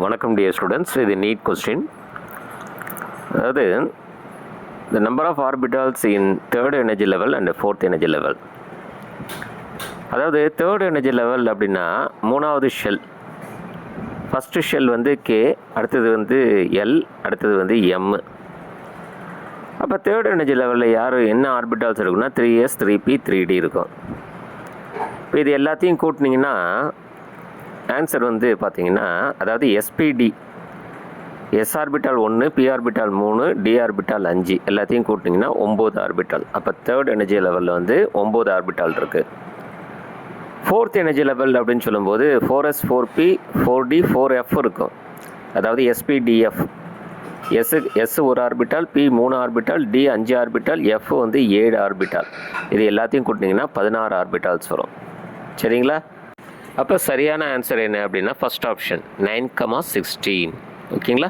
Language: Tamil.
வணக்கம் டியர் ஸ்டூடெண்ட்ஸ், இது நீட் கொஸ்டின். அதாவது the number of orbitals in third energy level and fourth energy level. அதாவது தேர்ட் எனர்ஜி லெவல் அப்படின்னா மூணாவது ஷெல். ஃபஸ்ட்டு ஷெல் வந்து கே, அடுத்தது வந்து எல், அடுத்தது வந்து எம். அப்போ தேர்ட் எனர்ஜி லெவலில் யார் என்ன ஆர்பிட்டால்ஸ் இருக்குன்னா 3s 3p 3d இருக்கும். இப்போ இது எல்லாத்தையும் கூட்டினீங்கன்னா ஆன்சர் வந்து பார்த்தீங்கன்னா, அதாவது SPD, S orbital 1, P orbital 3, D orbital 5 எல்லாத்தையும் கூட்டிங்கன்னா 9 ஆர்பிட்டால். அப்போ தேர்ட் எனர்ஜி லெவலில் வந்து 9 ஆர்பிட்டால் இருக்குது. ஃபோர்த் எனர்ஜி லெவல் அப்படின்னு சொல்லும்போது 4s 4p 4d 4f இருக்கும். அதாவது எஸ்பிடிஎஃப், எஸ் ஒரு orbital, P 3 orbital, D 5 orbital, F வந்து 7 ஆர்பிட்டால். இது எல்லாத்தையும் கூட்டினீங்கன்னா 16 ஆர்பிட்டால்ஸ் வரும். சரிங்களா? அப்போ சரியான ஆன்சர் என்ன அப்படின்னா ஃபஸ்ட் ஆப்ஷன் 9,16. ஓகேங்களா?